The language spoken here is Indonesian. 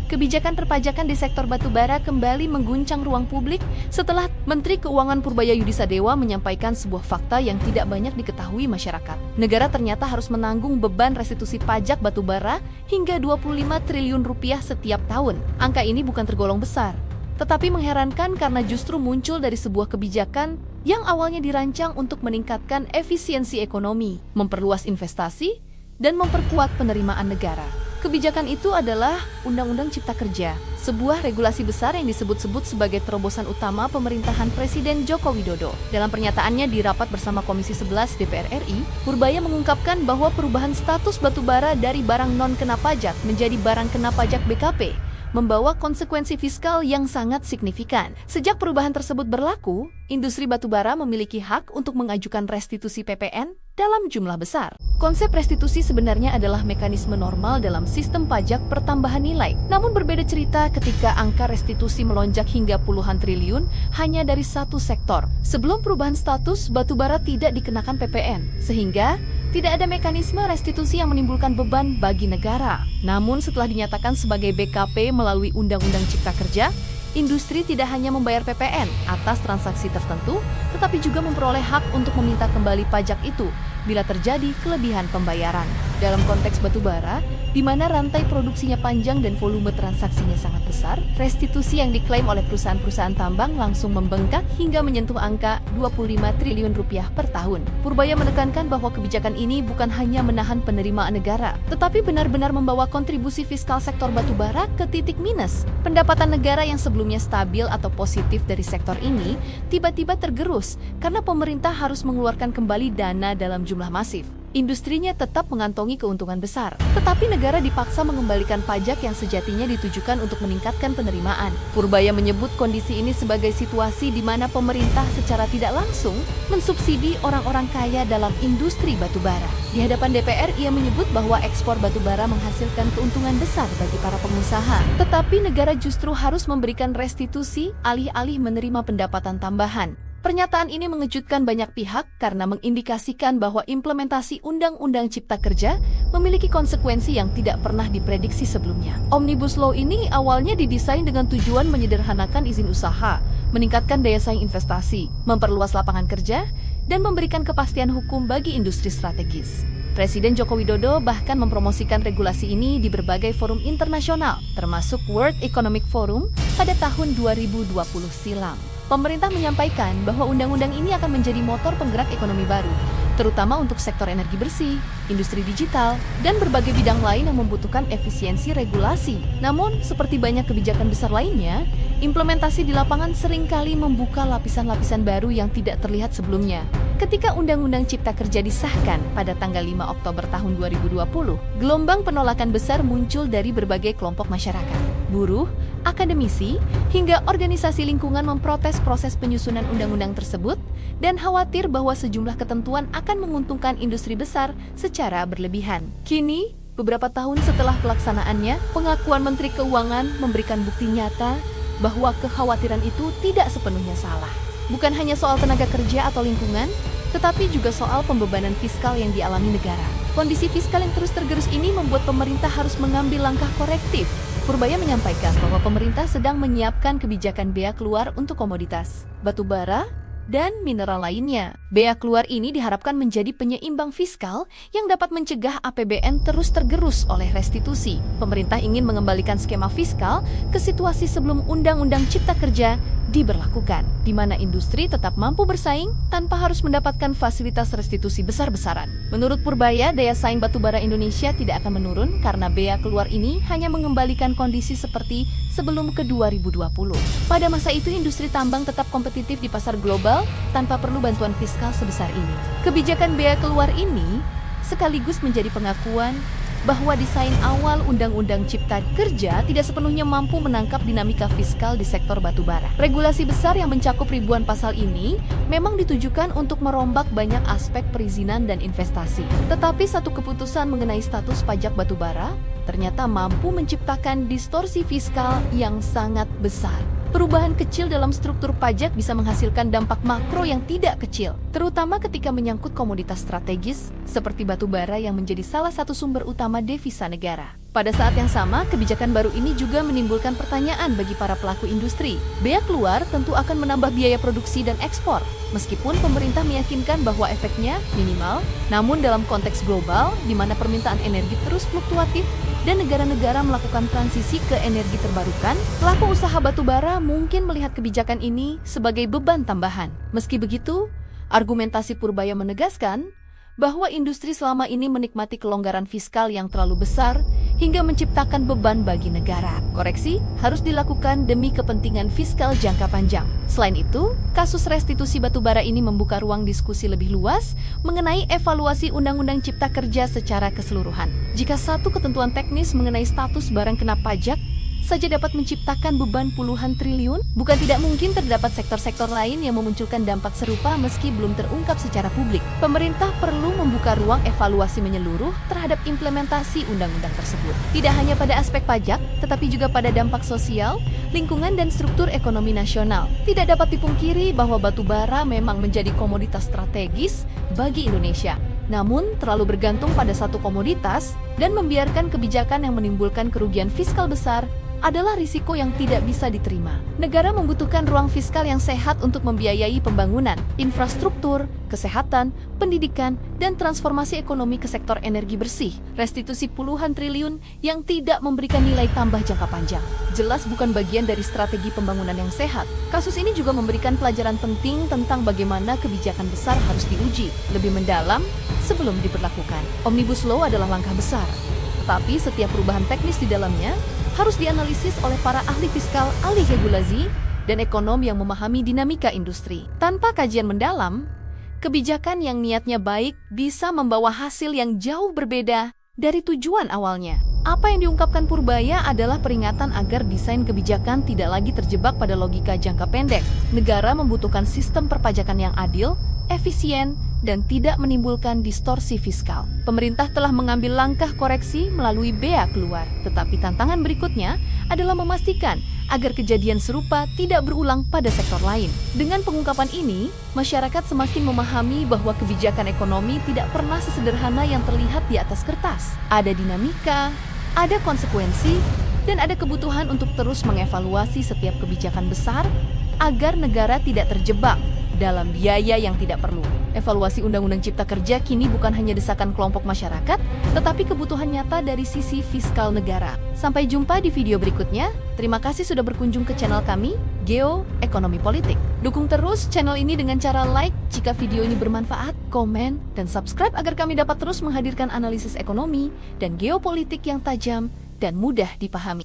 Kebijakan perpajakan di sektor batubara kembali mengguncang ruang publik setelah Menteri Keuangan Purbaya Yudisadewa menyampaikan sebuah fakta yang tidak banyak diketahui masyarakat. Negara ternyata harus menanggung beban restitusi pajak batubara hingga 25 triliun rupiah setiap tahun. Angka ini bukan tergolong besar, tetapi mengherankan karena justru muncul dari sebuah kebijakan yang awalnya dirancang untuk meningkatkan efisiensi ekonomi, memperluas investasi, dan memperkuat penerimaan negara. Kebijakan itu adalah Undang-Undang Cipta Kerja, sebuah regulasi besar yang disebut-sebut sebagai terobosan utama pemerintahan Presiden Joko Widodo. Dalam pernyataannya di rapat bersama Komisi 11 DPR RI, Purbaya mengungkapkan bahwa perubahan status batubara dari barang non-kena pajak menjadi barang kena pajak BKP membawa konsekuensi fiskal yang sangat signifikan. Sejak perubahan tersebut berlaku, industri batubara memiliki hak untuk mengajukan restitusi PPN dalam jumlah besar. Konsep restitusi sebenarnya adalah mekanisme normal dalam sistem pajak pertambahan nilai. Namun berbeda cerita ketika angka restitusi melonjak hingga puluhan triliun hanya dari satu sektor. Sebelum perubahan status, batubara tidak dikenakan PPN, sehingga tidak ada mekanisme restitusi yang menimbulkan beban bagi negara. Namun setelah dinyatakan sebagai BKP melalui Undang-Undang Cipta Kerja, industri tidak hanya membayar PPN atas transaksi tertentu, tetapi juga memperoleh hak untuk meminta kembali pajak itu bila terjadi kelebihan pembayaran. Dalam konteks batubara, di mana rantai produksinya panjang dan volume transaksinya sangat besar, restitusi yang diklaim oleh perusahaan-perusahaan tambang langsung membengkak hingga menyentuh angka 25 triliun rupiah per tahun. Purbaya menekankan bahwa kebijakan ini bukan hanya menahan penerimaan negara, tetapi benar-benar membawa kontribusi fiskal sektor batubara ke titik minus. Pendapatan negara yang sebelumnya stabil atau positif dari sektor ini tiba-tiba tergerus karena pemerintah harus mengeluarkan kembali dana dalam jumlah masif. Industrinya tetap mengantongi keuntungan besar, tetapi negara dipaksa mengembalikan pajak yang sejatinya ditujukan untuk meningkatkan penerimaan. Purbaya menyebut kondisi ini sebagai situasi di mana pemerintah secara tidak langsung mensubsidi orang-orang kaya dalam industri batubara. Di hadapan DPR, ia menyebut bahwa ekspor batubara menghasilkan keuntungan besar bagi para pengusaha, tetapi negara justru harus memberikan restitusi alih-alih menerima pendapatan tambahan. Pernyataan ini mengejutkan banyak pihak karena mengindikasikan bahwa implementasi Undang-Undang Cipta Kerja memiliki konsekuensi yang tidak pernah diprediksi sebelumnya. Omnibus Law ini awalnya didesain dengan tujuan menyederhanakan izin usaha, meningkatkan daya saing investasi, memperluas lapangan kerja, dan memberikan kepastian hukum bagi industri strategis. Presiden Joko Widodo bahkan mempromosikan regulasi ini di berbagai forum internasional, termasuk World Economic Forum pada tahun 2020 silam. Pemerintah menyampaikan bahwa undang-undang ini akan menjadi motor penggerak ekonomi baru, terutama untuk sektor energi bersih, industri digital, dan berbagai bidang lain yang membutuhkan efisiensi regulasi. Namun, seperti banyak kebijakan besar lainnya, implementasi di lapangan seringkali membuka lapisan-lapisan baru yang tidak terlihat sebelumnya. Ketika Undang-Undang Cipta Kerja disahkan pada tanggal 5 Oktober tahun 2020, gelombang penolakan besar muncul dari berbagai kelompok masyarakat. Buruh, akademisi, hingga organisasi lingkungan memprotes proses penyusunan undang-undang tersebut dan khawatir bahwa sejumlah ketentuan akan menguntungkan industri besar secara berlebihan. Kini, beberapa tahun setelah pelaksanaannya, pengakuan Menteri Keuangan memberikan bukti nyata bahwa kekhawatiran itu tidak sepenuhnya salah. Bukan hanya soal tenaga kerja atau lingkungan, tetapi juga soal pembebanan fiskal yang dialami negara. Kondisi fiskal yang terus tergerus ini membuat pemerintah harus mengambil langkah korektif. Purbaya menyampaikan bahwa pemerintah sedang menyiapkan kebijakan bea keluar untuk komoditas batubara dan mineral lainnya. Bea keluar ini diharapkan menjadi penyeimbang fiskal yang dapat mencegah APBN terus tergerus oleh restitusi. Pemerintah ingin mengembalikan skema fiskal ke situasi sebelum Undang-Undang Cipta Kerja diberlakukan, di mana industri tetap mampu bersaing tanpa harus mendapatkan fasilitas restitusi besar-besaran. Menurut Purbaya, daya saing batubara Indonesia tidak akan menurun karena bea keluar ini hanya mengembalikan kondisi seperti sebelum ke 2020. Pada masa itu, industri tambang tetap kompetitif di pasar global tanpa perlu bantuan fiskal sebesar ini. Kebijakan bea keluar ini sekaligus menjadi pengakuan bahwa desain awal Undang-Undang Cipta Kerja tidak sepenuhnya mampu menangkap dinamika fiskal di sektor batubara. Regulasi besar yang mencakup ribuan pasal ini memang ditujukan untuk merombak banyak aspek perizinan dan investasi. Tetapi satu keputusan mengenai status pajak batubara ternyata mampu menciptakan distorsi fiskal yang sangat besar. Perubahan kecil dalam struktur pajak bisa menghasilkan dampak makro yang tidak kecil, terutama ketika menyangkut komoditas strategis seperti batu bara yang menjadi salah satu sumber utama devisa negara. Pada saat yang sama, kebijakan baru ini juga menimbulkan pertanyaan bagi para pelaku industri. Bea keluar tentu akan menambah biaya produksi dan ekspor. Meskipun pemerintah meyakinkan bahwa efeknya minimal, namun dalam konteks global, di mana permintaan energi terus fluktuatif dan negara-negara melakukan transisi ke energi terbarukan, pelaku usaha batubara mungkin melihat kebijakan ini sebagai beban tambahan. Meski begitu, argumentasi Purbaya menegaskan bahwa industri selama ini menikmati kelonggaran fiskal yang terlalu besar hingga menciptakan beban bagi negara. Koreksi harus dilakukan demi kepentingan fiskal jangka panjang. Selain itu, kasus restitusi batubara ini membuka ruang diskusi lebih luas mengenai evaluasi Undang-Undang Cipta Kerja secara keseluruhan. Jika satu ketentuan teknis mengenai status barang kena pajak saja dapat menciptakan beban puluhan triliun, bukan tidak mungkin terdapat sektor-sektor lain yang memunculkan dampak serupa meski belum terungkap secara publik. Pemerintah perlu membuka ruang evaluasi menyeluruh terhadap implementasi undang-undang tersebut. Tidak hanya pada aspek pajak, tetapi juga pada dampak sosial, lingkungan, dan struktur ekonomi nasional. Tidak dapat dipungkiri bahwa batubara memang menjadi komoditas strategis bagi Indonesia. Namun, terlalu bergantung pada satu komoditas dan membiarkan kebijakan yang menimbulkan kerugian fiskal besar adalah risiko yang tidak bisa diterima. Negara membutuhkan ruang fiskal yang sehat untuk membiayai pembangunan, infrastruktur, kesehatan, pendidikan, dan transformasi ekonomi ke sektor energi bersih. Restitusi puluhan triliun yang tidak memberikan nilai tambah jangka panjang jelas bukan bagian dari strategi pembangunan yang sehat. Kasus ini juga memberikan pelajaran penting tentang bagaimana kebijakan besar harus diuji lebih mendalam sebelum diberlakukan. Omnibus Law adalah langkah besar, tetapi setiap perubahan teknis di dalamnya harus dianalisis oleh para ahli fiskal, ahli regulasi, dan ekonom yang memahami dinamika industri. Tanpa kajian mendalam, kebijakan yang niatnya baik bisa membawa hasil yang jauh berbeda dari tujuan awalnya. Apa yang diungkapkan Purbaya adalah peringatan agar desain kebijakan tidak lagi terjebak pada logika jangka pendek. Negara membutuhkan sistem perpajakan yang adil, efisien, dan tidak menimbulkan distorsi fiskal. Pemerintah telah mengambil langkah koreksi melalui bea keluar, tetapi tantangan berikutnya adalah memastikan agar kejadian serupa tidak berulang pada sektor lain. Dengan pengungkapan ini, masyarakat semakin memahami bahwa kebijakan ekonomi tidak pernah sesederhana yang terlihat di atas kertas. Ada dinamika, ada konsekuensi, dan ada kebutuhan untuk terus mengevaluasi setiap kebijakan besar agar negara tidak terjebak dalam biaya yang tidak perlu. Evaluasi Undang-Undang Cipta Kerja kini bukan hanya desakan kelompok masyarakat, tetapi kebutuhan nyata dari sisi fiskal negara. Sampai jumpa di video berikutnya. Terima kasih sudah berkunjung ke channel kami, Geo Ekonomi Politik. Dukung terus channel ini dengan cara like jika video ini bermanfaat, komen, dan subscribe agar kami dapat terus menghadirkan analisis ekonomi dan geopolitik yang tajam dan mudah dipahami.